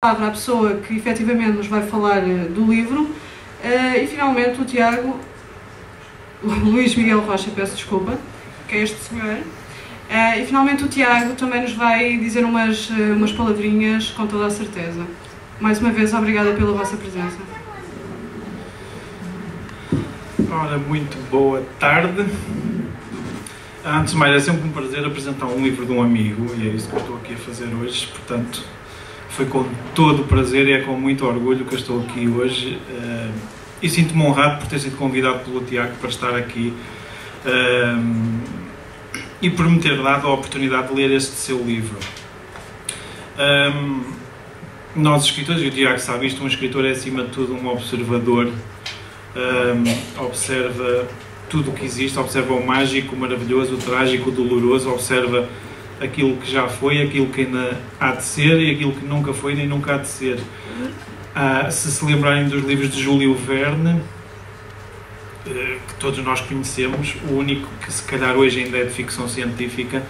à pessoa que efetivamente nos vai falar do livro e finalmente o Tiago, o Luís Miguel Rocha, peço desculpa, que é este senhor, e finalmente o Tiago também nos vai dizer umas palavrinhas com toda a certeza. Mais uma vez, obrigada pela vossa presença. Ora, muito boa tarde. Antes de mais, é sempre um prazer apresentar um livro de um amigo e é isso que eu estou aqui a fazer hoje, portanto, foi com todo o prazer e é com muito orgulho que eu estou aqui hoje e sinto-me honrado por ter sido convidado pelo Tiago para estar aqui e por me ter dado a oportunidade de ler este seu livro. Nós, escritores, e o Tiago sabe isto, um escritor é acima de tudo um observador, observa tudo o que existe, observa o mágico, o maravilhoso, o trágico, o doloroso, observa aquilo que já foi, aquilo que ainda há de ser e aquilo que nunca foi nem nunca há de ser. Se lembrarem dos livros de Júlio Verne, que todos nós conhecemos, o único que se calhar hoje ainda é de ficção científica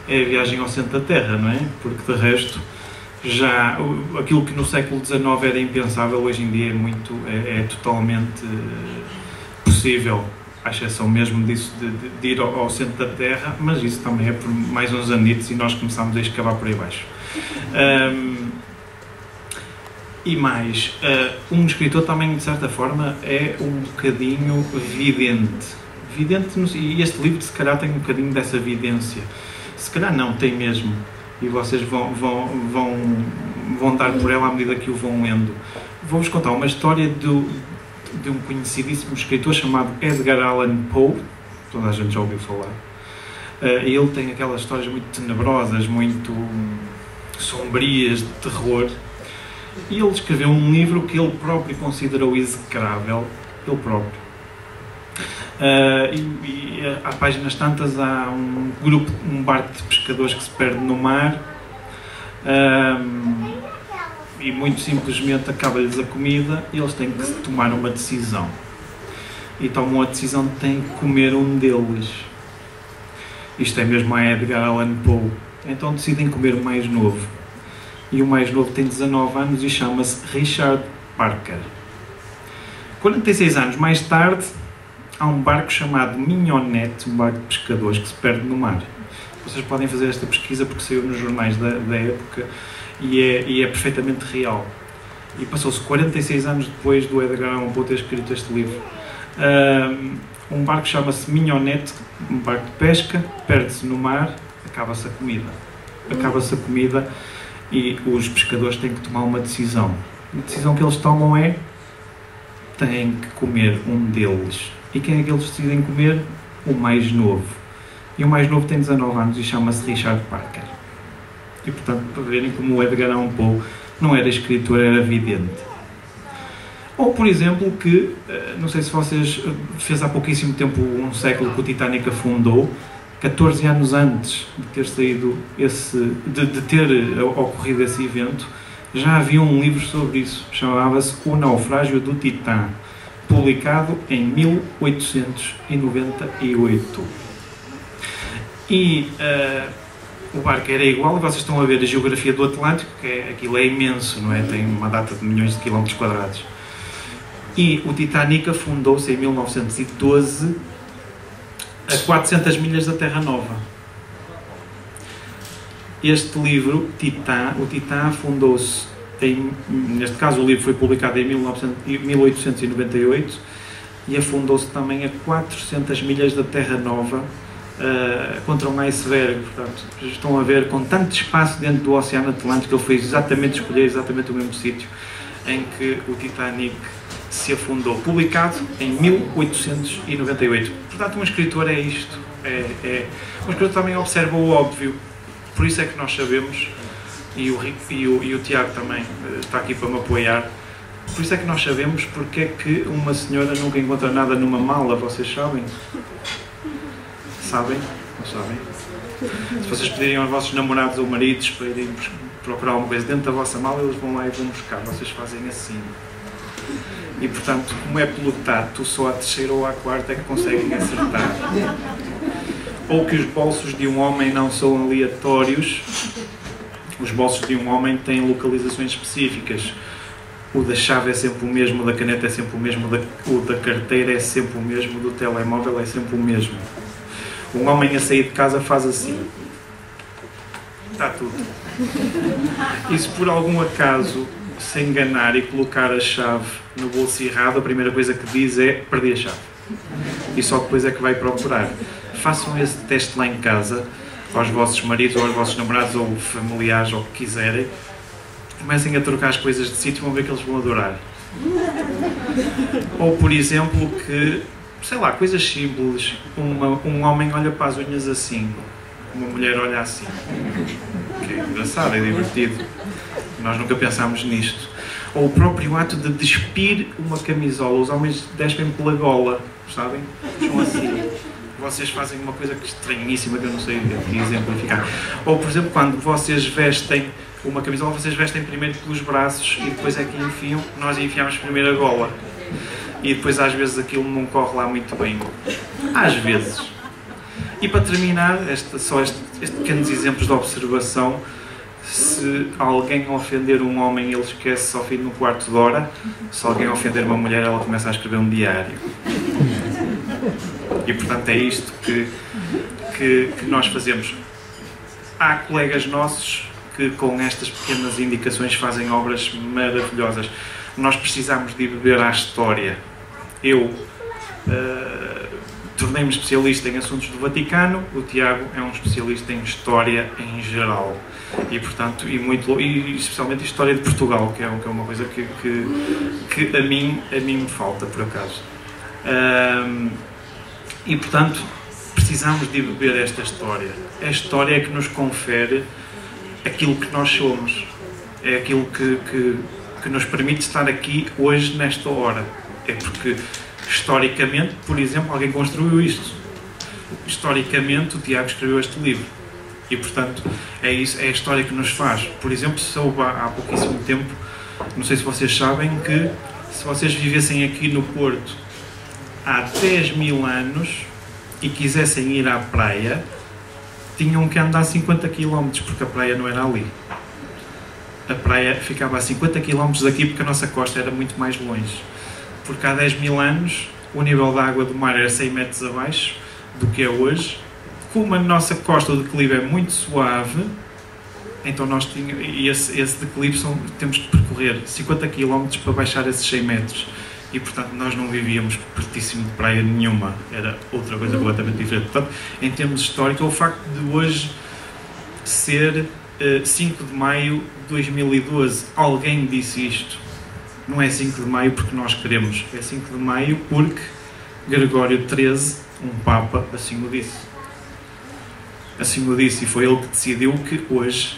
é a Viagem ao Centro da Terra, não é? Porque de resto, já aquilo que no século XIX era impensável, hoje em dia é totalmente possível, à exceção mesmo disso de ir ao centro da Terra, mas isso também é por mais uns anitos e nós começámos a escavar por aí baixo. E mais, um escritor também, de certa forma, é um bocadinho vidente. E este livro, se calhar, tem um bocadinho dessa vidência. Se calhar não, tem mesmo. E vocês vão dar por ela à medida que o vão lendo. Vou-vos contar uma história de um conhecidíssimo escritor chamado Edgar Allan Poe. Toda a gente já ouviu falar. Ele tem aquelas histórias muito tenebrosas, muito sombrias, de terror. E ele escreveu um livro que ele próprio considerou execrável, ele próprio. Há páginas tantas, há um barco de pescadores que se perde no mar e muito simplesmente acaba-lhes a comida e eles têm que tomar uma decisão. E tomam a decisão de têm que comer um deles. Isto é mesmo a Edgar Allan Poe. Então decidem comer o mais novo. E o mais novo tem 19 anos e chama-se Richard Parker. 46 anos mais tarde, há um barco chamado Mignonette, um barco de pescadores que se perde no mar. Vocês podem fazer esta pesquisa porque saiu nos jornais da época e é perfeitamente real. E passou-se 46 anos depois do Edgar Allan Poe ter escrito este livro. Um barco chama-se Mignonette, um barco de pesca, perde-se no mar, acaba-se a comida. Acaba-se a comida e os pescadores têm que tomar uma decisão. A decisão que eles tomam é: têm que comer um deles. E quem é que eles decidem comer? O mais novo. E o mais novo tem 19 anos e chama-se Richard Parker. E portanto, para verem como o Edgar Allan Poe não era escritor, era vidente. Ou, por exemplo, que, não sei se vocês, fez há pouquíssimo tempo, um século que o Titanic afundou, 14 anos antes de ter saído de ter ocorrido esse evento, já havia um livro sobre isso, chamava-se O Naufrágio do Titã, publicado em 1898. E o barco era igual, vocês estão a ver a geografia do Atlântico, aquilo é imenso, não é? Tem uma data de milhões de quilómetros quadrados. E o Titanic afundou-se em 1912 a 400 milhas da Terra Nova. Este livro, o Titã afundou-se, neste caso o livro foi publicado em 1898 e afundou-se também a 400 milhas da Terra Nova contra um iceberg. Portanto, estão a ver, com tanto espaço dentro do Oceano Atlântico, ele foi escolher exatamente o mesmo sítio em que o Titanic se afundou, publicado em 1898. Portanto, um escritor é isto. Um escritor também observa o óbvio. Por isso é que nós sabemos, e o Tiago também está aqui para me apoiar, por isso é que nós sabemos porque é que uma senhora nunca encontra nada numa mala. Vocês sabem? Sabem? Não sabem? Se vocês pedirem aos vossos namorados ou maridos para irem procurar alguma coisa dentro da vossa mala, eles vão lá e vão buscar. Vocês fazem assim. E portanto, como é pelo tato, só à terceira ou à quarta é que conseguem acertar. Ou que os bolsos de um homem não são aleatórios, Os bolsos de um homem têm localizações específicas. O da chave é sempre o mesmo, o da caneta é sempre o mesmo, o da carteira é sempre o mesmo, o do telemóvel é sempre o mesmo. Um homem a sair de casa faz assim. Está tudo. E se por algum acaso se enganar e colocar a chave no bolso errado, a primeira coisa que diz é perdi a chave. E só depois é que vai procurar. Façam esse teste lá em casa, aos vossos maridos ou aos vossos namorados ou familiares ou o que quiserem. Comecem a trocar as coisas de sítio e vão ver que eles vão adorar. Ou, por exemplo, que, sei lá, coisas simples. Um homem olha para as unhas assim, uma mulher olha assim. Que é engraçado, é divertido. Nós nunca pensámos nisto. Ou o próprio ato de despir uma camisola. Os homens despem pela gola, sabem? São assim. Vocês fazem uma coisa que estranhíssima que eu não sei aqui exemplificar. Ou, por exemplo, quando vocês vestem uma camisola, vocês vestem primeiro pelos braços e depois é que enfiam. Nós enfiamos primeiro a gola. E depois às vezes aquilo não corre lá muito bem. Às vezes. E para terminar, estes pequenos exemplos de observação. Se alguém ofender um homem, ele esquece ao fim de um quarto de hora. Se alguém ofender uma mulher, ela começa a escrever um diário. E portanto é isto que nós fazemos. Há colegas nossos que com estas pequenas indicações fazem obras maravilhosas. Nós precisamos de beber à história. Eu tornei-me especialista em assuntos do Vaticano, o Tiago é um especialista em história em geral. E portanto, e especialmente história de Portugal, que é uma coisa que a mim me falta, por acaso. E portanto, precisamos de beber esta história. A história é que nos confere aquilo que nós somos. É aquilo que nos permite estar aqui hoje, nesta hora. É porque, historicamente, por exemplo, alguém construiu isto. Historicamente, o Tiago escreveu este livro. E, portanto, é isso, é a história que nos faz. Por exemplo, soube há pouquíssimo tempo, não sei se vocês sabem, que se vocês vivessem aqui no Porto há 10 mil anos e quisessem ir à praia, tinham que andar 50 km, porque a praia não era ali. A praia ficava a 50 km daqui, porque a nossa costa era muito mais longe. Porque há 10 mil anos o nível da água do mar era 100 metros abaixo do que é hoje. Como a nossa costa, o declive é muito suave, então nós tínhamos, e esse declive temos que percorrer 50 km para baixar esses 100 metros. E, portanto, nós não vivíamos pertíssimo de praia nenhuma. Era outra coisa completamente diferente. Portanto, em termos históricos, o facto de hoje ser 5 de maio de 2012, alguém disse isto. Não é 5 de maio porque nós queremos. É 5 de maio porque Gregório XIII, um Papa, assim o disse. Assim o disse, e foi ele que decidiu que hoje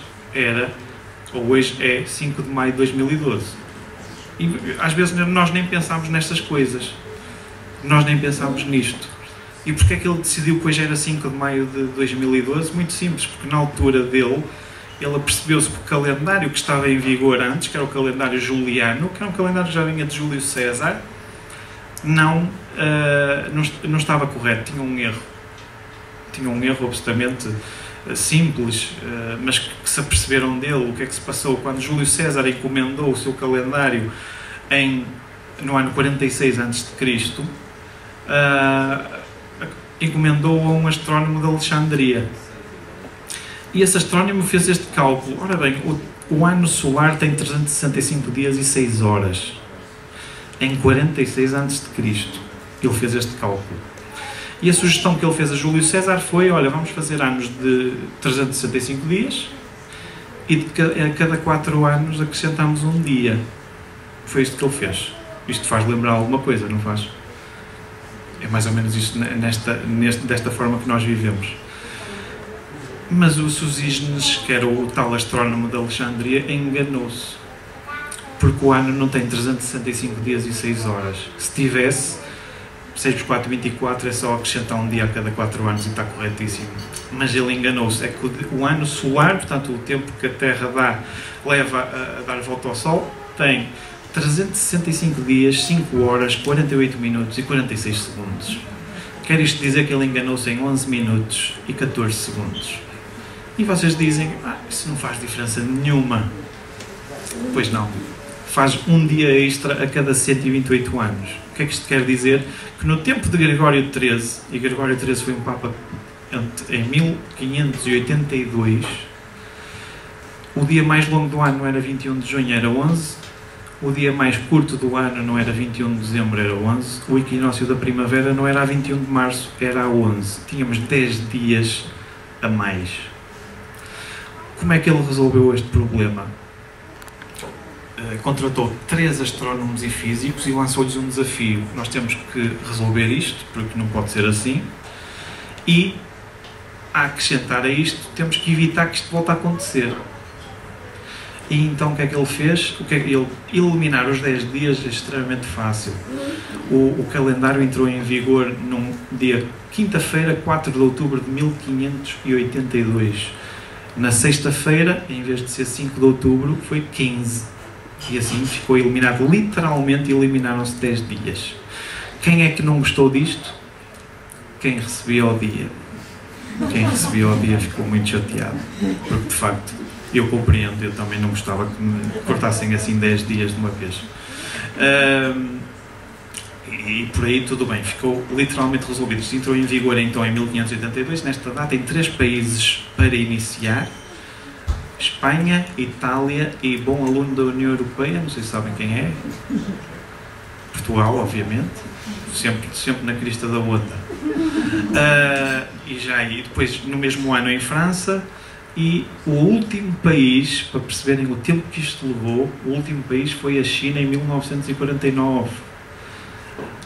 é 5 de maio de 2012. E às vezes nós nem pensámos nestas coisas. Nós nem pensámos nisto. E porquê é que ele decidiu que hoje era 5 de maio de 2012? Muito simples, porque na altura dele, ele apercebeu-se que o calendário que estava em vigor antes, que era o calendário juliano, que era um calendário que já vinha de Júlio César, não estava correto, tinha um erro. Tinha um erro absolutamente simples, mas que se aperceberam dele. O que é que se passou? Quando Júlio César encomendou o seu calendário no ano 46 a.C., encomendou a um astrónomo de Alexandria. E esse astrónomo fez este cálculo. Ora bem, o ano solar tem 365 dias e 6 horas. Em 46 a.C. ele fez este cálculo. E a sugestão que ele fez a Júlio César foi: olha, vamos fazer anos de 365 dias e a cada 4 anos acrescentamos um dia. Foi isto que ele fez. Isto faz lembrar alguma coisa, não faz? É mais ou menos isto desta forma que nós vivemos. Mas o Sosígenes, que era o tal astrónomo de Alexandria, enganou-se. Porque o ano não tem 365 dias e 6 horas. Se tivesse, 6 por 4, 24, é só acrescentar um dia a cada 4 anos e está corretíssimo. Mas ele enganou-se. É que o ano solar, portanto o tempo que a Terra leva a dar volta ao Sol, tem 365 dias, 5 horas, 48 minutos e 46 segundos. Quer isto dizer que ele enganou-se em 11 minutos e 14 segundos. E vocês dizem, isso não faz diferença nenhuma. Pois não. Faz um dia extra a cada 128 anos. O que é que isto quer dizer? Que no tempo de Gregório XIII, e Gregório XIII foi um Papa em 1582, o dia mais longo do ano não era 21 de junho, era 11. O dia mais curto do ano não era 21 de dezembro, era 11. O equinócio da primavera não era a 21 de março, era a 11. Tínhamos 10 dias a mais. Como é que ele resolveu este problema? Contratou 3 astrónomos e físicos e lançou-lhes um desafio. Nós temos que resolver isto, porque não pode ser assim. E, a acrescentar a isto, temos que evitar que isto volte a acontecer. E então o que é que ele fez? Eliminar os 10 dias é extremamente fácil. O calendário entrou em vigor num dia quinta-feira, 4 de outubro de 1582. Na sexta-feira, em vez de ser 5 de outubro, foi 15. E assim ficou eliminado. Literalmente eliminaram-se 10 dias. Quem é que não gostou disto? Quem recebia ao dia. Quem recebia ao dia ficou muito chateado. Porque, de facto, eu compreendo. Eu também não gostava que me cortassem assim 10 dias de uma vez. E por aí tudo bem. Ficou literalmente resolvido. Isto entrou em vigor então em 1582. Nesta data, em 3 países para iniciar. Espanha, Itália e bom aluno da União Europeia, não sei se sabem quem é. Portugal, obviamente. Sempre na crista da onda. E depois, no mesmo ano, em França. E o último país, para perceberem o tempo que isto levou, o último país foi a China em 1949.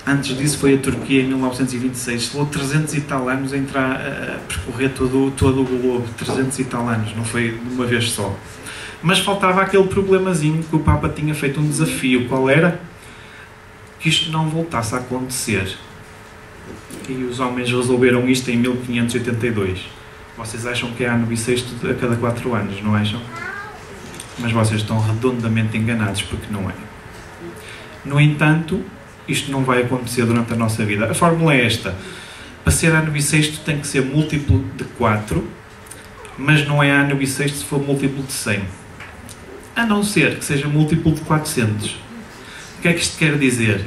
Antes disso foi a Turquia em 1926. Levou 300 e tal anos a percorrer todo o globo. 300 e tal anos, não foi de uma vez só. Mas faltava aquele problemazinho que o Papa tinha feito um desafio. Qual era? Que isto não voltasse a acontecer. E os homens resolveram isto em 1582. Vocês acham que é ano bissexto a cada 4 anos, não acham? Mas vocês estão redondamente enganados, porque não é. No entanto, isto não vai acontecer durante a nossa vida. A fórmula é esta. Para ser ano bissexto tem que ser múltiplo de 4, mas não é ano bissexto se for múltiplo de 100. A não ser que seja múltiplo de 400. O que é que isto quer dizer?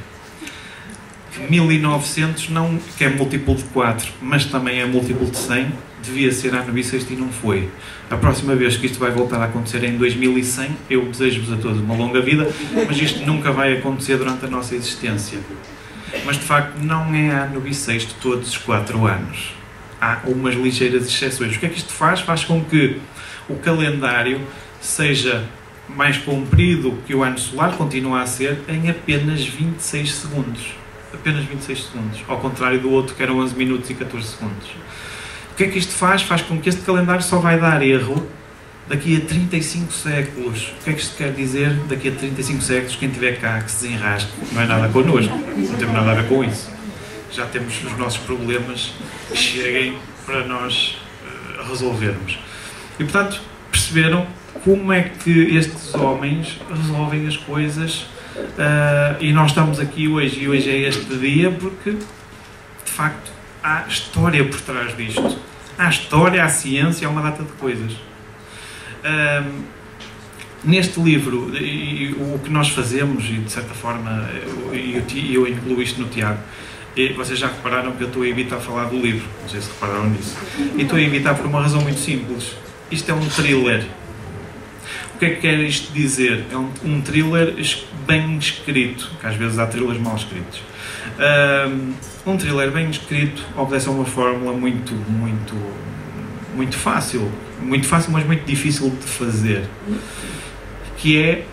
Que 1900 não, que é múltiplo de 4, mas também é múltiplo de 100, devia ser ano bissexto e não foi. A próxima vez que isto vai voltar a acontecer é em 2100, eu desejo-vos a todos uma longa vida, mas isto nunca vai acontecer durante a nossa existência. Mas de facto não é ano bissexto todos os 4 anos. Há umas ligeiras exceções. O que é que isto faz? Faz com que o calendário seja mais comprido que o ano solar, continua a ser, em apenas 26 segundos. Apenas 26 segundos. Ao contrário do outro que eram 11 minutos e 14 segundos. O que é que isto faz? Faz com que este calendário só vai dar erro daqui a 35 séculos. O que é que isto quer dizer? Daqui a 35 séculos, quem estiver cá que se desenrasque, não é nada connosco, não temos nada a ver com isso. Já temos os nossos problemas que cheguem para nós resolvermos. E portanto, perceberam como é que estes homens resolvem as coisas e nós estamos aqui hoje, e hoje é este dia porque, de facto, há história por trás disto. Há história, há ciência, há uma data de coisas. Neste livro, o que nós fazemos, e de certa forma eu incluo isto no Tiago, vocês já repararam que eu estou a evitar falar do livro, não sei se repararam nisso. E estou a evitar por uma razão muito simples. Isto é um thriller. O que é que quer isto dizer? É um thriller bem escrito, que às vezes há thrillers mal escritos. Um thriller bem escrito obedece a uma fórmula muito fácil, mas muito difícil de fazer, que é,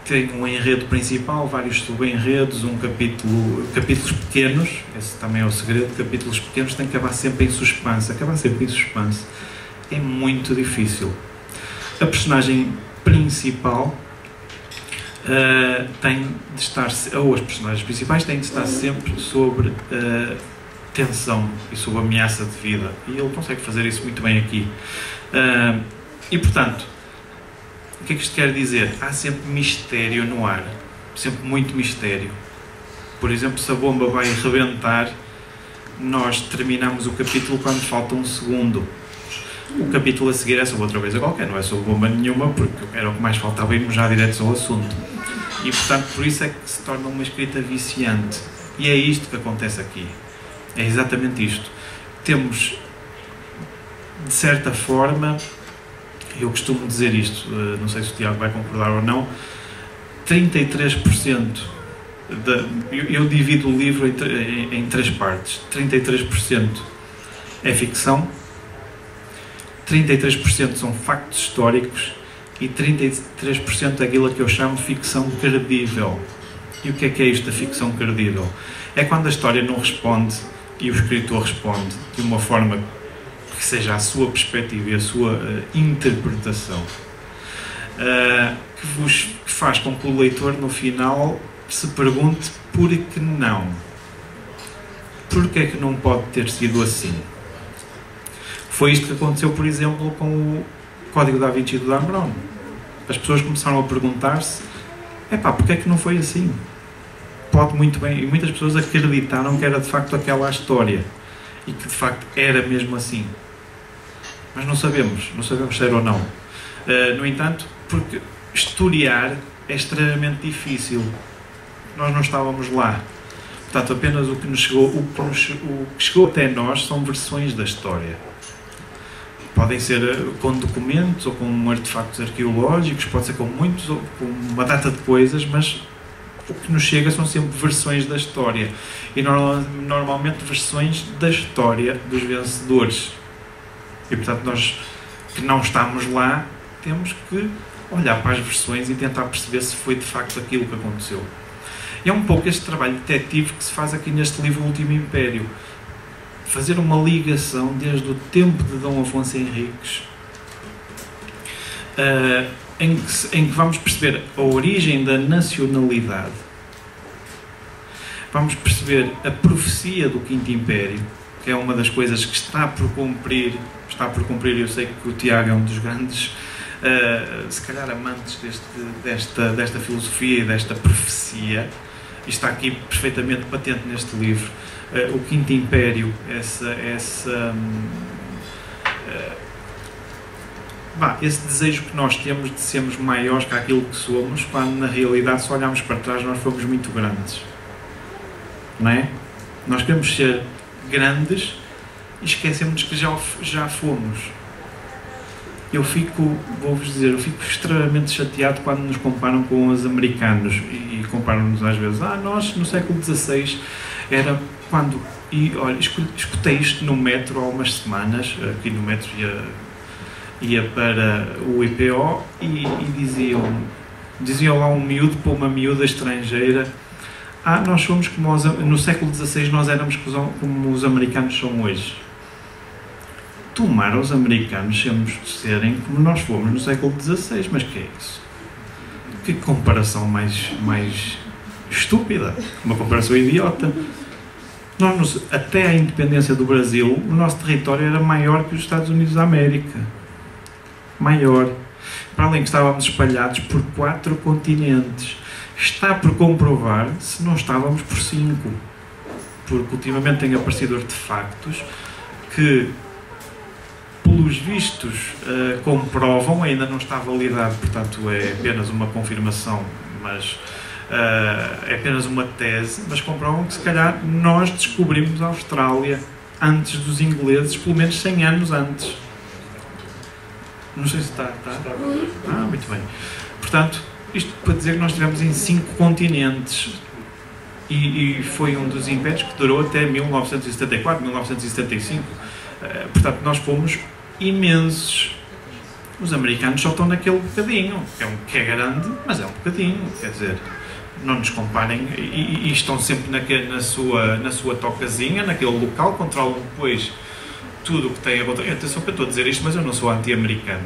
tem um enredo principal, vários subenredos, capítulos pequenos, esse também é o segredo, capítulos pequenos têm que acabar sempre em suspense. Acabar sempre em suspense é muito difícil. A personagem principal tem de estar, ou as personagens principais têm de estar sempre sobre tensão e sob ameaça de vida, e ele consegue fazer isso muito bem aqui. E portanto, o que é que isto quer dizer? Há sempre mistério no ar, sempre muito mistério. Por exemplo, se a bomba vai rebentar, nós terminamos o capítulo quando falta um segundo. O capítulo a seguir é sobre outra coisa qualquer, não é sobre bomba nenhuma, porque era o que mais faltava irmos já diretos ao assunto. E, portanto, por isso é que se torna uma escrita viciante. E é isto que acontece aqui. É exatamente isto. Temos, de certa forma, eu costumo dizer isto, não sei se o Tiago vai concordar ou não, 33%, eu divido o livro em 3 partes. 33% é ficção, 33% são factos históricos e 33% é aquilo que eu chamo de ficção credível. E o que é isto da ficção credível? É quando a história não responde e o escritor responde de uma forma que seja a sua perspectiva e a sua interpretação, que faz com que o leitor no final se pergunte por que não? Porquê é que não pode ter sido assim? Foi isto que aconteceu, por exemplo, com o Código da Vinci do Dan Brown. As pessoas começaram a perguntar-se: porquê é que não foi assim? Pode muito bem, e muitas pessoas acreditaram que era de facto aquela a história e que de facto era mesmo assim, mas não sabemos se era ou não. No entanto, porque historiar é extremamente difícil, nós não estávamos lá, portanto apenas o que chegou até nós são versões da história. Podem ser com documentos ou com artefactos arqueológicos, pode ser com muitos, ou com uma data de coisas, mas o que nos chega são sempre versões da história. E normalmente versões da história dos vencedores. E portanto nós que não estamos lá, temos que olhar para as versões e tentar perceber se foi de facto aquilo que aconteceu. E é um pouco este trabalho detetive que se faz aqui neste livro, O Último Império. Fazer uma ligação desde o tempo de Dom Afonso Henriques, em que vamos perceber a origem da nacionalidade, vamos perceber a profecia do Quinto Império, que é uma das coisas que está por cumprir. Eu sei que o Tiago é um dos grandes, se calhar, amantes desta filosofia e desta profecia, e está aqui perfeitamente patente neste livro. O Quinto Império, esse desejo que nós temos de sermos maiores que aquilo que somos, quando na realidade, se olharmos para trás, nós fomos muito grandes, não é? Nós queremos ser grandes e esquecemos que já fomos. Vou-vos dizer, eu fico extremamente chateado quando nos comparam com os americanos e comparam-nos às vezes. Nós no século XVI era quando... E olha, escutei isto no metro há umas semanas, aqui no metro ia para o IPO e diziam lá um miúdo para uma miúda estrangeira: nós somos como no século XVI nós éramos como os americanos são hoje. Tomara os americanos serem como nós fomos no século XVI, mas que é isso? Que comparação mais estúpida, uma comparação idiota. Até a independência do Brasil, o nosso território era maior que os Estados Unidos da América. Maior. Para além que estávamos espalhados por 4 continentes. Está por comprovar se não estávamos por 5. Porque ultimamente têm aparecido artefactos que, pelos vistos, comprovam, ainda não está validado, portanto é apenas uma confirmação, mas é apenas uma tese, mas comprovam que se calhar nós descobrimos a Austrália antes dos ingleses, pelo menos 100 anos antes. Não sei se está. Muito bem. Portanto, isto para dizer que nós estivemos em 5 continentes e foi um dos impérios que durou até 1974, 1975. Portanto, nós fomos imensos. Os americanos só estão naquele bocadinho, que é grande, mas é um bocadinho, quer dizer, não nos comparem, e estão sempre na sua tocazinha, naquele local, controlam depois tudo o que tem a volta. Atenção que eu estou a dizer isto, mas eu não sou anti-americano.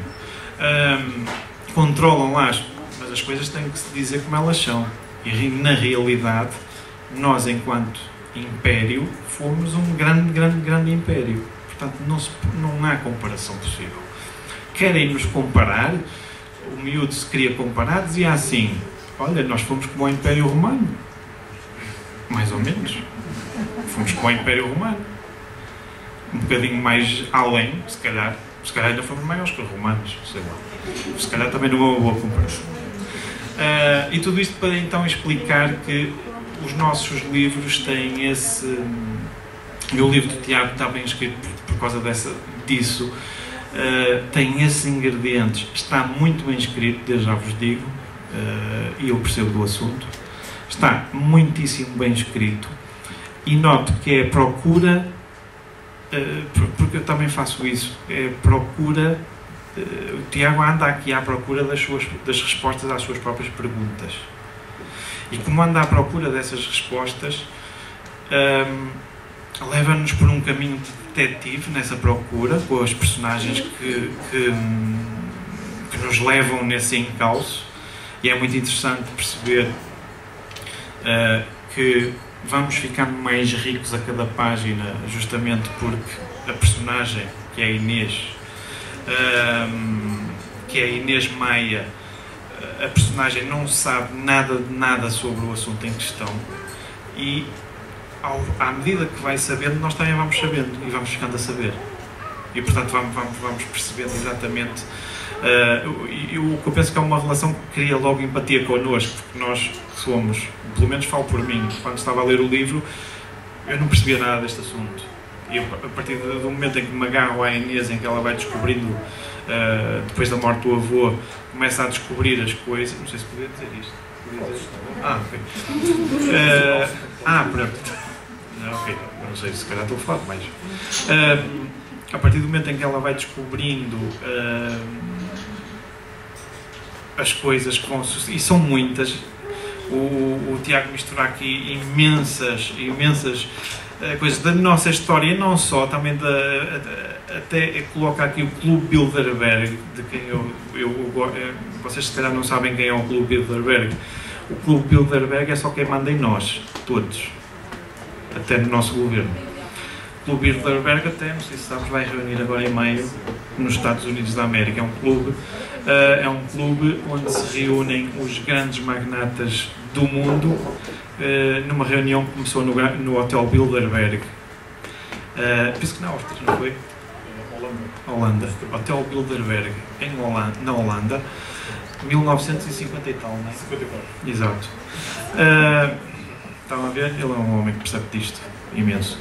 Controlam lá, mas as coisas têm que se dizer como elas são. E na realidade, nós, enquanto império, fomos um grande império. Portanto, não há comparação possível. Querem nos comparar, o miúdo se queria comparar, dizia assim: olha, nós fomos como o Império Romano. Mais ou menos. Fomos como o Império Romano. Um bocadinho mais além, se calhar, Se calhar ainda fomos maiores que os romanos, sei lá. Se calhar também não é uma boa comparação. E tudo isto para então explicar que os nossos livros têm esse... E o livro do Tiago está bem escrito por causa disso. Tem esses ingredientes. Está muito bem escrito, desde já vos digo, e eu percebo do assunto. Está muitíssimo bem escrito. E noto que é procura, porque eu também faço isso, é procura... O Tiago anda aqui à procura das respostas às suas próprias perguntas. E como anda à procura dessas respostas, leva-nos por um caminho de detetive nessa procura, com as personagens que nos levam nesse encalço. E é muito interessante perceber que vamos ficando mais ricos a cada página, justamente porque a personagem, que é a Inês Maia, a personagem não sabe nada de nada sobre o assunto em questão, e à medida que vai sabendo, nós também vamos sabendo e vamos ficando a saber, e portanto vamos percebendo exatamente. O que eu penso que é uma relação que cria logo empatia connosco, porque nós somos, pelo menos falo por mim, quando estava a ler o livro eu não percebia nada deste assunto. E a partir do momento em que me agarro à Inês, em que ela vai descobrindo, depois da morte do avô, começa a descobrir as coisas. Não sei se podia dizer isto. Ok. Pronto. Ok, não sei, se calhar estou a falar mais. A partir do momento em que ela vai descobrindo as coisas que vão suceder, e são muitas, o Tiago mistura aqui imensas coisas da nossa história, e não só, também até coloca aqui o Clube Bilderberg, de quem vocês se calhar não sabem quem é o Clube Bilderberg. O Clube Bilderberg é só quem manda em nós, todos, até no nosso governo. O Clube Bilderberg, até, não sei se sabes, vai reunir agora em maio nos Estados Unidos da América. É um clube onde se reúnem os grandes magnatas do mundo, numa reunião que começou no Hotel Bilderberg. Penso que na Áustria, não foi? Holanda. Hotel Bilderberg, na Holanda, 1950 e tal, não é? 54. Exato. Estão a ver? Ele é um homem que percebe disto imenso.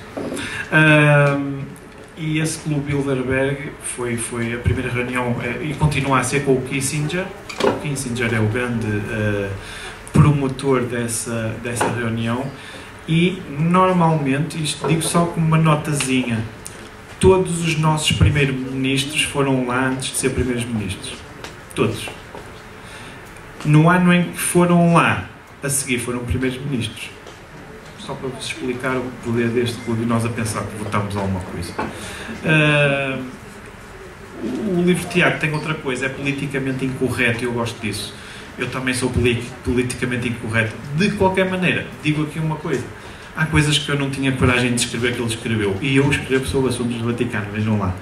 E esse Clube Bilderberg foi a primeira reunião, e continua a ser com o Kissinger. O Kissinger é o grande promotor dessa reunião, e normalmente, isto digo só como uma notazinha, todos os nossos primeiros-ministros foram lá antes de ser primeiros-ministros. Todos. No ano em que foram lá, a seguir foram primeiros-ministros. Só para vos explicar o poder deste clube e nós a pensar que votamos alguma coisa. O livro de Tiago tem outra coisa, é politicamente incorreto, e eu gosto disso. Eu também sou politicamente incorreto. De qualquer maneira, digo aqui uma coisa. Há coisas que eu não tinha coragem de escrever que ele escreveu. E eu escrevo sobre assuntos do Vaticano, vejam lá.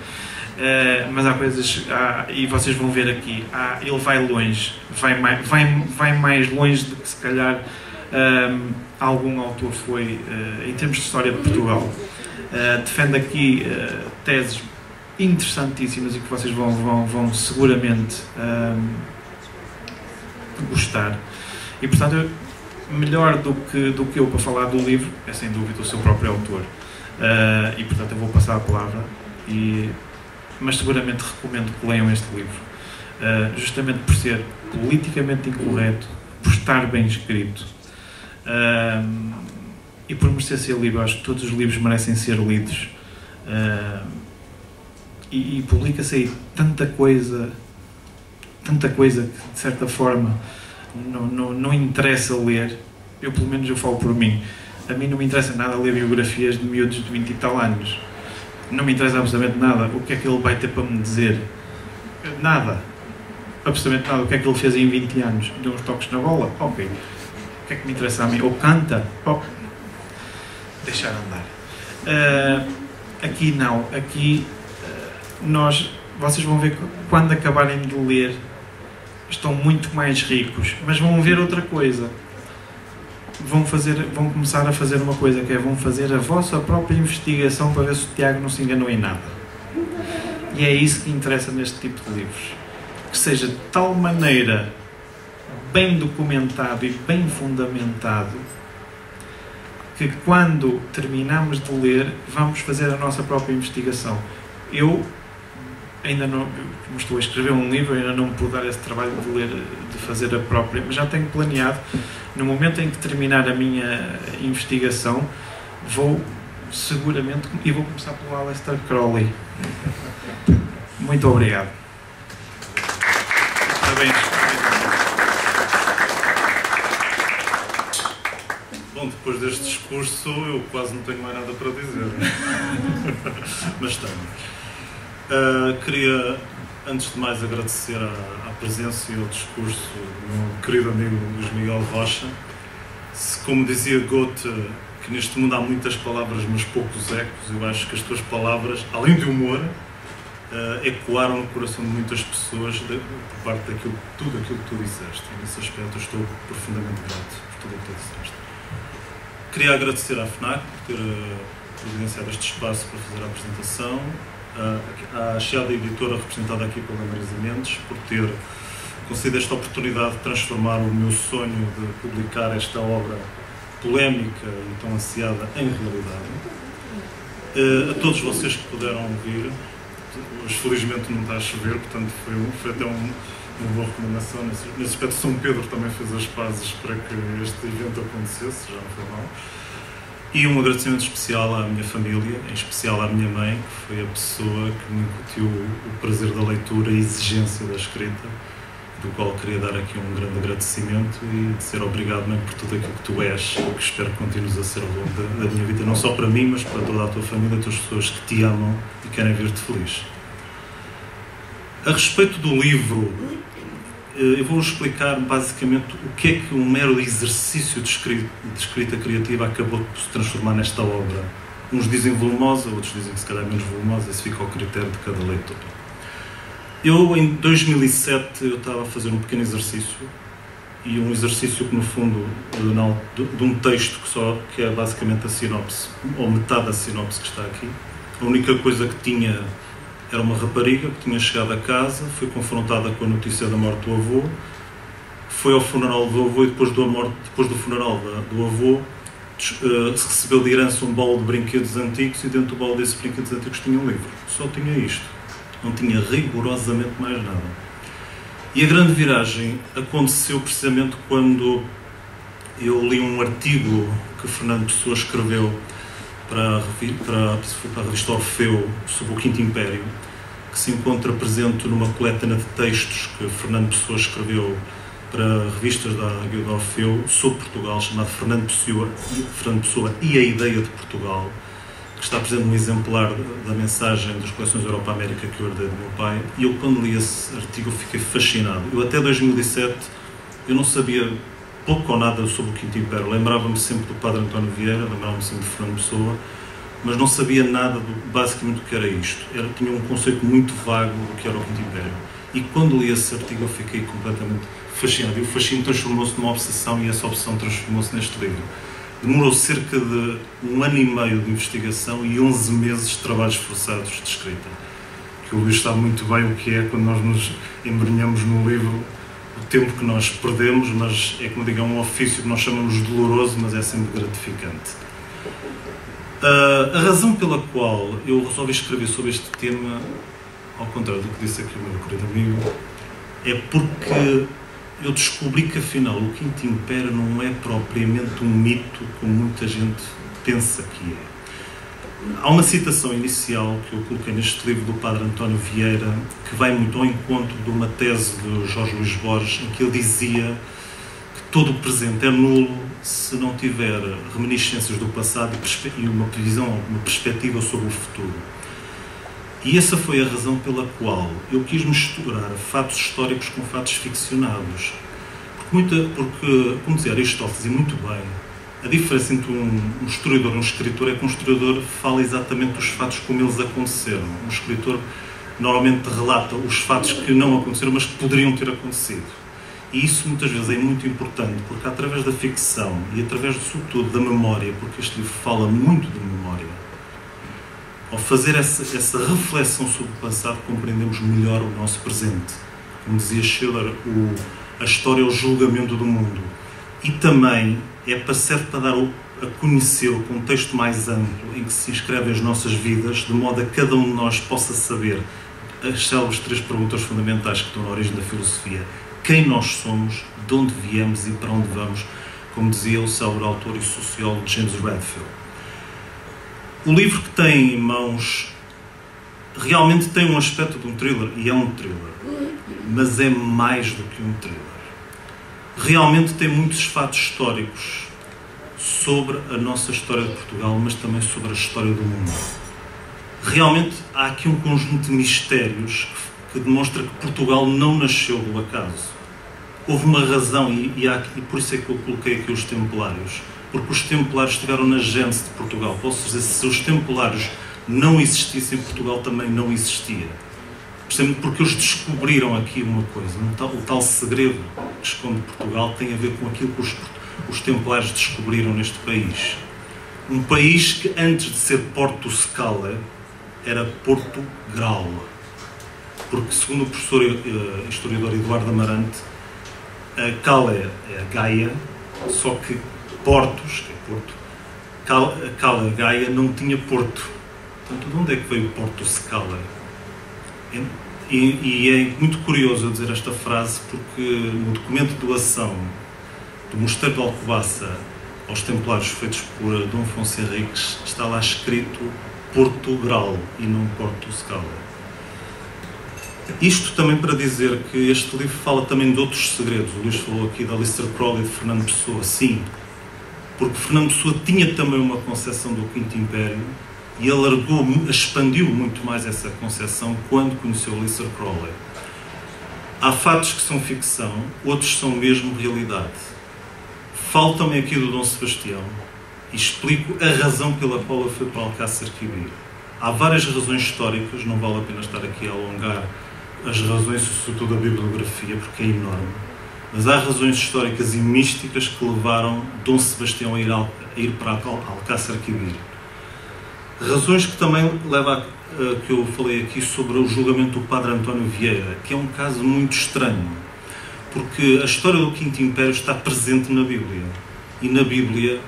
Mas há coisas, e vocês vão ver aqui, ele vai longe. Vai mais longe do que se calhar algum autor foi, em termos de história de Portugal. Defende aqui teses interessantíssimas e que vocês vão seguramente gostar. E portanto, melhor do que eu para falar do livro é sem dúvida o seu próprio autor. E portanto eu vou passar a palavra, mas seguramente recomendo que leiam este livro, justamente por ser politicamente incorreto, por estar bem escrito, e por merecer ser lido. Acho que todos os livros merecem ser lidos, e publica-se aí tanta coisa que de certa forma não interessa ler. Eu pelo menos eu falo por mim, a mim não me interessa nada ler biografias de miúdos de 20 e tal anos, não me interessa absolutamente nada o que é que ele vai ter para me dizer, nada, absolutamente nada. O que é que ele fez em 20 anos? Deu uns toques na bola? Ok. O que é que me interessa a mim? Ou canta? Ok. Deixar andar. Aqui não, aqui vocês vão ver que quando acabarem de ler estão muito mais ricos, mas vão ver outra coisa. Vão começar a fazer uma coisa, que é vão fazer a vossa própria investigação para ver se o Tiago não se enganou em nada. E é isso que interessa neste tipo de livros. Que seja de tal maneira bem documentado e bem fundamentado que quando terminamos de ler, vamos fazer a nossa própria investigação. Eu ainda não, como estou a escrever um livro, ainda não me pude dar esse trabalho de ler, de fazer a própria, mas já tenho planeado, no momento em que terminar a minha investigação, vou seguramente, e vou começar pelo Aleister Crowley. Muito obrigado. Parabéns. Bom, depois deste discurso eu quase não tenho mais nada para dizer. Mas tenho. Queria, antes de mais, agradecer à presença e ao discurso do meu querido amigo Luís Miguel Rocha. Como dizia Goethe, que neste mundo há muitas palavras, mas poucos ecos, eu acho que as tuas palavras, além de humor, ecoaram no coração de muitas pessoas por parte daquilo, tudo aquilo que tu disseste. E nesse aspecto eu estou profundamente grato por tudo o que tu disseste. Queria agradecer à FNAC por ter providenciado este espaço para fazer a apresentação, à Chiada Editora, representada aqui pela Marisa Mendes, por ter concedido esta oportunidade de transformar o meu sonho de publicar esta obra polémica e tão ansiada em realidade. A todos vocês que puderam vir, hoje felizmente não está a chover, portanto foi até uma boa recomendação. Nesse aspecto, São Pedro também fez as pazes para que este evento acontecesse, já não foi mal. E um agradecimento especial à minha família, em especial à minha mãe, que foi a pessoa que me incutiu o prazer da leitura e a exigência da escrita, do qual queria dar aqui um grande agradecimento e dizer obrigado, mãe, por tudo aquilo que tu és, e que espero que continues a ser ao longo da minha vida, não só para mim, mas para toda a tua família, todas as pessoas que te amam e querem ver-te feliz. A respeito do livro, eu vou explicar basicamente o que é que um mero exercício de escrita criativa acabou de se transformar nesta obra. Uns dizem volumosa, outros dizem que se calhar é menos volumosa, isso fica ao critério de cada leitor. Eu, em 2007, eu estava a fazer um pequeno exercício, e um exercício que, no fundo, de um texto que é basicamente a sinopse, ou metade da sinopse que está aqui. A única coisa que tinha era uma rapariga que tinha chegado a casa, foi confrontada com a notícia da morte do avô, foi ao funeral do avô e depois do funeral do avô, recebeu de herança um baú de brinquedos antigos e dentro do baú desses brinquedos antigos tinha um livro. Só tinha isto. Não tinha rigorosamente mais nada. E a grande viragem aconteceu precisamente quando eu li um artigo que Fernando Pessoa escreveu para a revista Orfeu sobre o Quinto Império, que se encontra presente numa coletânea de textos que Fernando Pessoa escreveu para revistas da Guilda Orfeu sobre Portugal, chamado Fernando Pessoa e a Ideia de Portugal, que está presente num exemplar da mensagem das coleções Europa-América que eu herdei do meu pai. E eu, quando li esse artigo, fiquei fascinado. Eu, até 2007, eu não sabia pouco ou nada sobre o Quinto Império. Lembrava-me sempre do Padre António Vieira, lembrava-me sempre de Fernando Pessoa, mas não sabia nada, basicamente, do que era isto. Tinha um conceito muito vago do que era o Quinto Império. E quando li esse artigo, eu fiquei completamente fascinado. E o fascínio transformou-se numa obsessão, e essa obsessão transformou-se neste livro. Demorou cerca de 1 ano e meio de investigação e 11 meses de trabalhos forçados de escrita. Que o Luís sabe muito bem o que é quando nós nos embrenhamos no livro, o tempo que nós perdemos, mas é, como digo, um ofício que nós chamamos de doloroso, mas é sempre gratificante. A razão pela qual eu resolvi escrever sobre este tema, ao contrário do que disse aqui o meu querido amigo, é porque eu descobri que, afinal, o Quinto Império não é propriamente um mito como muita gente pensa que é. Há uma citação inicial que eu coloquei neste livro do Padre António Vieira, que vai muito ao encontro de uma tese de Jorge Luís Borges, em que ele dizia que todo o presente é nulo se não tiver reminiscências do passado e uma previsão, uma perspectiva sobre o futuro. E essa foi a razão pela qual eu quis misturar fatos históricos com fatos ficcionados. Porque como dizia Aristóteles, e muito bem, a diferença entre um historiador e um escritor é que um historiador fala exatamente dos fatos como eles aconteceram. Um escritor normalmente relata os fatos que não aconteceram, mas que poderiam ter acontecido. E isso muitas vezes é muito importante, porque através da ficção e através, sobretudo, da memória, porque este livro fala muito de memória, ao Ao fazer essa reflexão sobre o passado, compreendemos melhor o nosso presente. Como dizia Schiller, a história é o julgamento do mundo. E também serve para dar a conhecer o contexto mais amplo em que se inscrevem as nossas vidas, de modo a que cada um de nós possa saber as célebres 3 perguntas fundamentais que estão na origem da filosofia. Quem nós somos, de onde viemos e para onde vamos, como dizia o célebre autor e sociólogo James Redfield. O livro que tem em mãos realmente tem um aspecto de um thriller, e é um thriller, mas é mais do que um thriller. Realmente tem muitos fatos históricos sobre a nossa história de Portugal, mas também sobre a história do mundo. Realmente há aqui um conjunto de mistérios que demonstra que Portugal não nasceu do acaso. Houve uma razão, e por isso é que eu coloquei aqui os Templários, porque os Templários estiveram na gênese de Portugal. Posso dizer, se os Templários não existissem, Portugal também não existia. Porque eles descobriram aqui uma coisa, o tal segredo que esconde Portugal tem a ver com aquilo que os Templários descobriram neste país. Um país que antes de ser Porto Scala era Porto Grau. Porque, segundo o professor historiador Eduardo Amarante, a Cala é a Gaia, só que Portos, que é Porto, a Cala Gaia não tinha Porto. Portanto, de onde é que veio Porto Scala? E é muito curioso eu dizer esta frase porque no documento de doação do Mosteiro de Alcobaça aos Templários feitos por Dom Afonso Henriques está lá escrito Portugal e não Porto Scala. Isto também para dizer que este livro fala também de outros segredos. O Luís falou aqui de Aleister Crowley e de Fernando Pessoa. Sim, porque Fernando Pessoa tinha também uma concepção do Quinto Império e alargou, expandiu muito mais essa concepção quando conheceu Aleister Crowley. Há fatos que são ficção, outros são mesmo realidade. Falo também aqui do Dom Sebastião e explico a razão pela qual ele foi para Alcácer Quibir. Há várias razões históricas, não vale a pena estar aqui a alongar as razões, sobretudo a bibliografia, porque é enorme. Mas há razões históricas e místicas que levaram Dom Sebastião a ir para Alcácer Quibir. Razões que também levam a que eu falei aqui sobre o julgamento do Padre António Vieira, que é um caso muito estranho, porque a história do Quinto Império está presente na Bíblia. E na Bíblia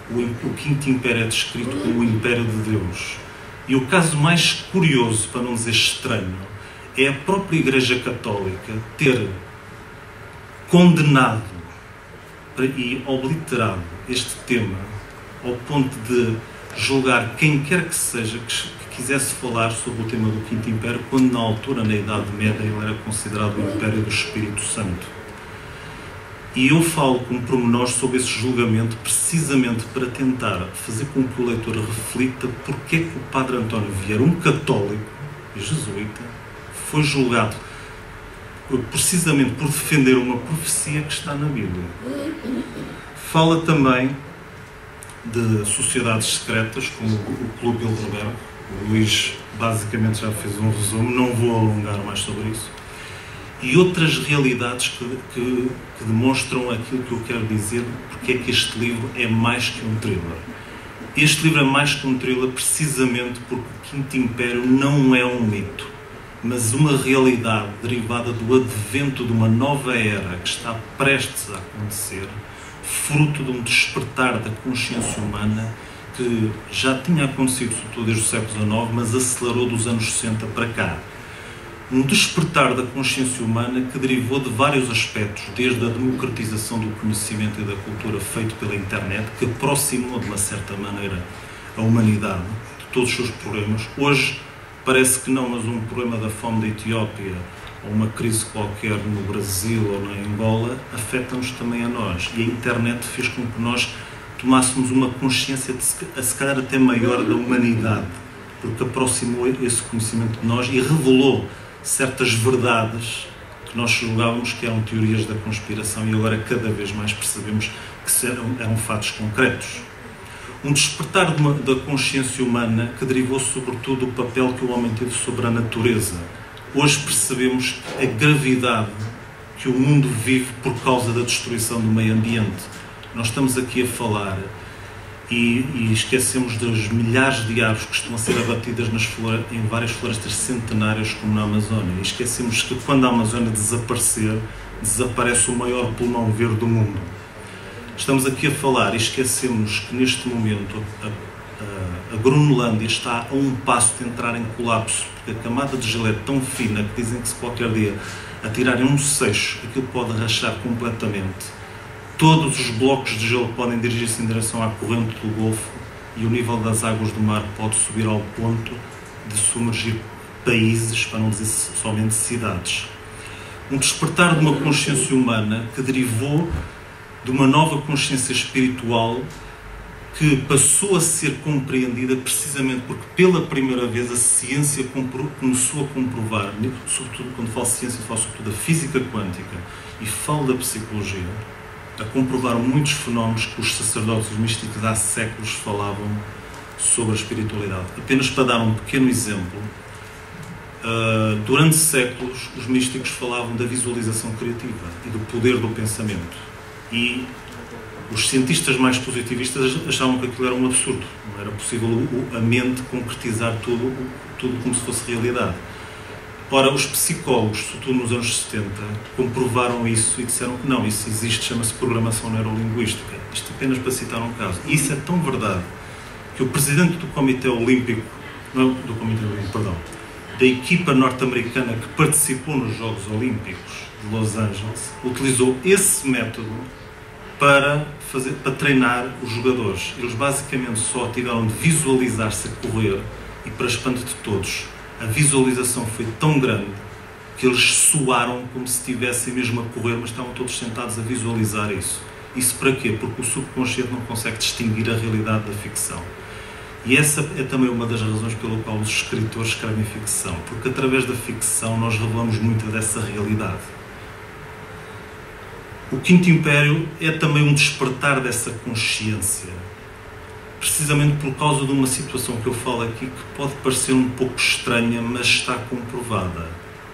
o Quinto Império é descrito como o Império de Deus. E o caso mais curioso, para não dizer estranho, é a própria Igreja Católica ter condenado e obliterado este tema ao ponto de julgar quem quer que seja que quisesse falar sobre o tema do Quinto Império, quando na altura, na Idade Média, ele era considerado o Império do Espírito Santo. E eu falo com pormenores sobre esse julgamento precisamente para tentar fazer com que o leitor reflita porque é que o Padre António Vieira, um católico jesuíta, foi julgado precisamente por defender uma profecia que está na Bíblia. Fala também de sociedades secretas, como o Clube Bilderberg. O Luís basicamente já fez um resumo, não vou alongar mais sobre isso. E outras realidades que demonstram aquilo que eu quero dizer, porque é que este livro é mais que um thriller. Este livro é mais que um thriller precisamente porque o Quinto Império não é um mito, mas uma realidade derivada do advento de uma nova era que está prestes a acontecer, fruto de um despertar da consciência humana que já tinha acontecido sobretudo desde o século XIX, mas acelerou dos anos 60 para cá. Um despertar da consciência humana que derivou de vários aspectos, desde a democratização do conhecimento e da cultura feito pela internet, que aproximou de uma certa maneira a humanidade de todos os seus problemas. Hoje parece que não, mas um problema da fome da Etiópia ou uma crise qualquer no Brasil ou na Angola afeta-nos também a nós. E a internet fez com que nós tomássemos uma consciência se calhar até maior da humanidade, porque aproximou esse conhecimento de nós e revelou certas verdades que nós julgávamos que eram teorias da conspiração e agora cada vez mais percebemos que eram fatos concretos. Um despertar da consciência humana que derivou sobretudo do papel que o homem teve sobre a natureza. Hoje percebemos a gravidade que o mundo vive por causa da destruição do meio ambiente. Nós estamos aqui a falar e esquecemos das milhares de árvores que estão a ser abatidas em várias florestas centenárias como na Amazónia, e esquecemos que quando a Amazónia desaparecer, desaparece o maior pulmão verde do mundo. Estamos aqui a falar e esquecemos que neste momento a Groenlândia está a um passo de entrar em colapso, porque a camada de gelo é tão fina que dizem que se qualquer dia atirarem um seixo, aquilo pode rachar completamente. Todos os blocos de gelo podem dirigir-se em direção à corrente do Golfo e o nível das águas do mar pode subir ao ponto de submergir países, para não dizer somente cidades. Um despertar de uma consciência humana que derivou de uma nova consciência espiritual que passou a ser compreendida precisamente porque pela primeira vez a ciência começou a comprovar, sobretudo quando falo de ciência, falo sobretudo da física quântica e falo da psicologia, a comprovar muitos fenómenos que os sacerdotes místicos há séculos falavam sobre a espiritualidade. Apenas para dar um pequeno exemplo, durante séculos os místicos falavam da visualização criativa e do poder do pensamento, e os cientistas mais positivistas achavam que aquilo era um absurdo, não era possível a mente concretizar tudo como se fosse realidade. Ora, os psicólogos, sobretudo nos anos 70, comprovaram isso e disseram que não, isso existe, chama-se programação neurolinguística. Isto apenas para citar um caso. E isso é tão verdade que o presidente do Comitê Olímpico, não do Comitê Olímpico, perdão, da equipa norte-americana que participou nos Jogos Olímpicos de Los Angeles, utilizou esse método para treinar os jogadores. Eles basicamente só tiveram de visualizar-se a correr e, para espanto de todos, a visualização foi tão grande que eles suaram como se estivessem mesmo a correr, mas estavam todos sentados a visualizar isso. Isso para quê? Porque o subconsciente não consegue distinguir a realidade da ficção. E essa é também uma das razões pela qual os escritores escrevem ficção, porque através da ficção nós revelamos muita dessa realidade. O Quinto Império é também um despertar dessa consciência, precisamente por causa de uma situação que eu falo aqui que pode parecer um pouco estranha, mas está comprovada,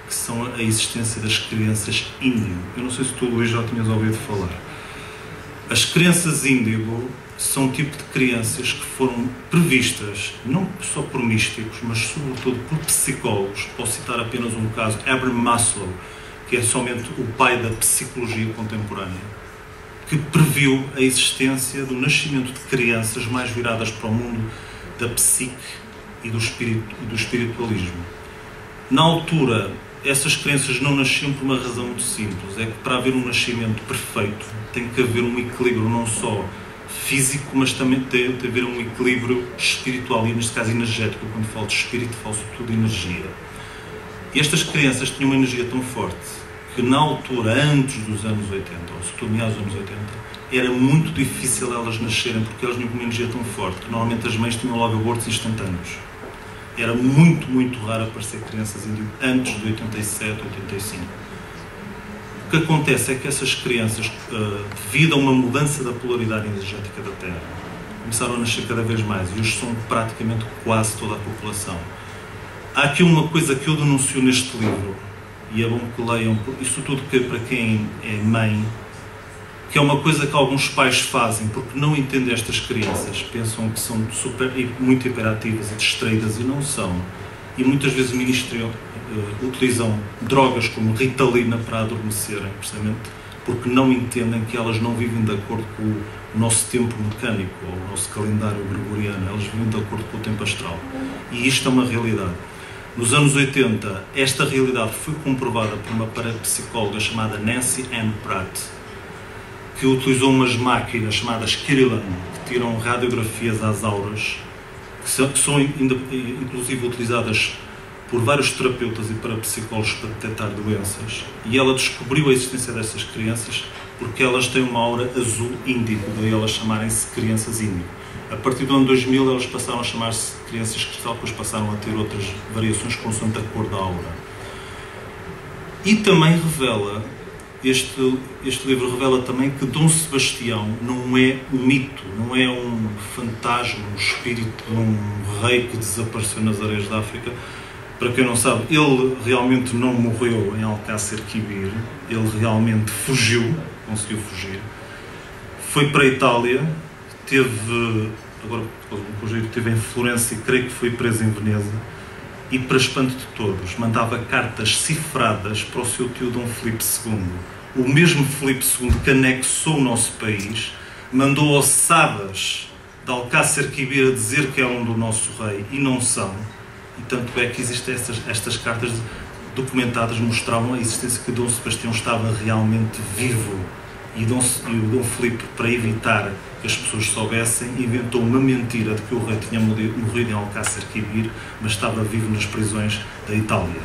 que são a existência das crenças índigo. Eu não sei se tu, Luís, já tinhas ouvido falar. As crenças índigo são um tipo de crenças que foram previstas, não só por místicos, mas sobretudo por psicólogos. Posso citar apenas um caso, Abraham Maslow, que é somente o pai da psicologia contemporânea, que previu a existência do nascimento de crianças mais viradas para o mundo da psique e do espiritualismo. Na altura, essas crenças não nasciam por uma razão muito simples, é que para haver um nascimento perfeito tem que haver um equilíbrio não só físico, mas também tem que haver um equilíbrio espiritual, e neste caso energético. Quando falo de espírito, falo sobretudo de energia. E estas crenças tinham uma energia tão forte que na altura, antes dos anos 80, ou sobretudo meados dos anos 80, era muito difícil elas nascerem, porque elas tinham uma energia tão forte que normalmente as mães tinham logo abortos instantâneos. Era muito, muito raro aparecer crianças antes de 87, 85. O que acontece é que essas crianças, devido a uma mudança da polaridade energética da Terra, começaram a nascer cada vez mais, e hoje são praticamente quase toda a população. Há aqui uma coisa que eu denuncio neste livro, e é bom que leiam, isso tudo que para quem é mãe, que é uma coisa que alguns pais fazem porque não entendem estas crianças, pensam que são muito hiperativas e distraídas, e não são. E muitas vezes utilizam drogas como Ritalina para adormecerem, precisamente porque não entendem que elas não vivem de acordo com o nosso tempo mecânico, ou o nosso calendário gregoriano, elas vivem de acordo com o tempo astral. E isto é uma realidade. Nos anos 80, esta realidade foi comprovada por uma parapsicóloga chamada Nancy Ann Pratt, que utilizou umas máquinas chamadas Kirlian, que tiram radiografias às auras, que são inclusive utilizadas por vários terapeutas e parapsicólogos para detectar doenças. E ela descobriu a existência destas crianças porque elas têm uma aura azul índigo, daí elas chamarem-se crianças índigo. A partir do ano 2000, elas passaram a chamar-se crianças cristal, depois passaram a ter outras variações consoante a cor da aura. E também revela, este livro revela também que Dom Sebastião não é um mito, não é um fantasma, um espírito de um rei que desapareceu nas areias da África. Para quem não sabe, ele realmente não morreu em Alcácer Quibir, ele realmente fugiu, conseguiu fugir. Foi para a Itália, teve agora o Rogério esteve em Florença e creio que foi preso em Veneza, e para espanto de todos, mandava cartas cifradas para o seu tio Dom Filipe II. O mesmo Filipe II que anexou o nosso país, mandou ossadas de Alcácer Quibir a dizer que eram do nosso rei e não são. E tanto é que existem estas cartas documentadas, mostravam a existência que Dom Sebastião estava realmente vivo. E o Dom Filipe, para evitar que as pessoas soubessem, inventou uma mentira de que o rei tinha morrido em Alcácer Quibir, mas estava vivo nas prisões da Itália.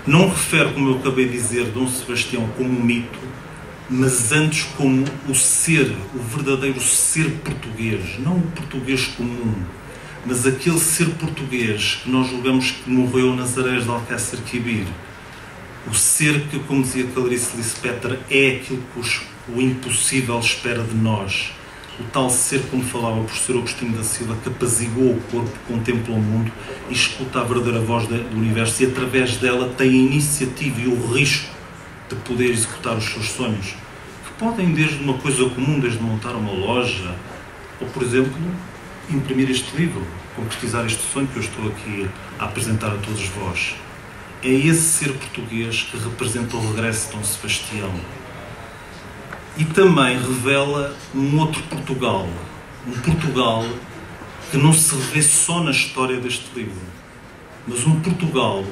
Não refere, como eu acabei de dizer, Dom Sebastião como um mito, mas antes como o ser, o verdadeiro ser português, não o português comum, mas aquele ser português que nós julgamos que morreu nas areias de Alcácer Quibir. O ser que, como dizia Clarice Lispector, é aquilo que o impossível espera de nós. O tal ser, como falava o professor Agostinho da Silva, que apaziguou o corpo, contempla o mundo e escuta a verdadeira voz do universo, e através dela tem a iniciativa e o risco de poder executar os seus sonhos, que podem desde uma coisa comum, desde montar uma loja, ou, por exemplo, imprimir este livro, concretizar este sonho que eu estou aqui a apresentar a todos vós. É esse ser português que representa o regresso de Dom Sebastião. E também revela um outro Portugal. Um Portugal que não se revê só na história deste livro, mas um Portugal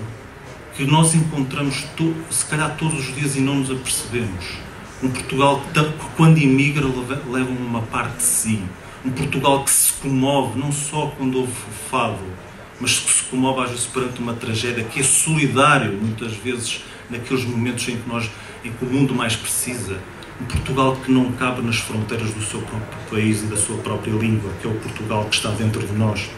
que nós encontramos, se calhar, todos os dias e não nos apercebemos. Um Portugal que, quando imigra, leva uma parte de si. Um Portugal que se comove, não só quando ouve o fado, mas que se comove às vezes perante uma tragédia, que é solidário, muitas vezes, naqueles momentos em que o mundo mais precisa. Um Portugal que não cabe nas fronteiras do seu próprio país e da sua própria língua, que é o Portugal que está dentro de nós.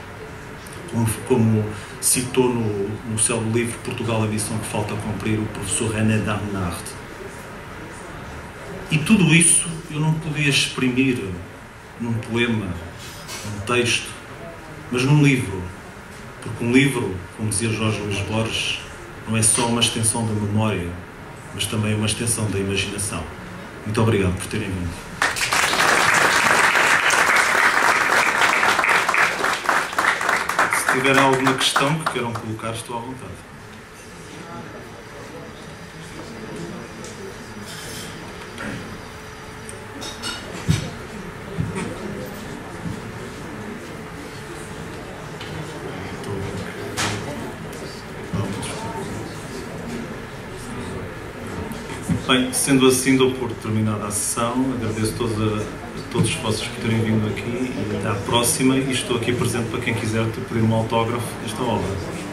Como citou no célebre livro Portugal, a missão que falta cumprir, o professor René Darnard. E tudo isso eu não podia exprimir num poema, num texto, mas num livro. Porque um livro, como dizia Jorge Luís Borges, não é só uma extensão da memória, mas também uma extensão da imaginação. Muito obrigado por terem vindo. Se tiverem alguma questão que queiram colocar, estou à vontade. Bem, sendo assim, dou por terminada a sessão. Agradeço a todos vocês por terem vindo aqui e até à próxima. E estou aqui presente para quem quiser pedir um autógrafo desta obra.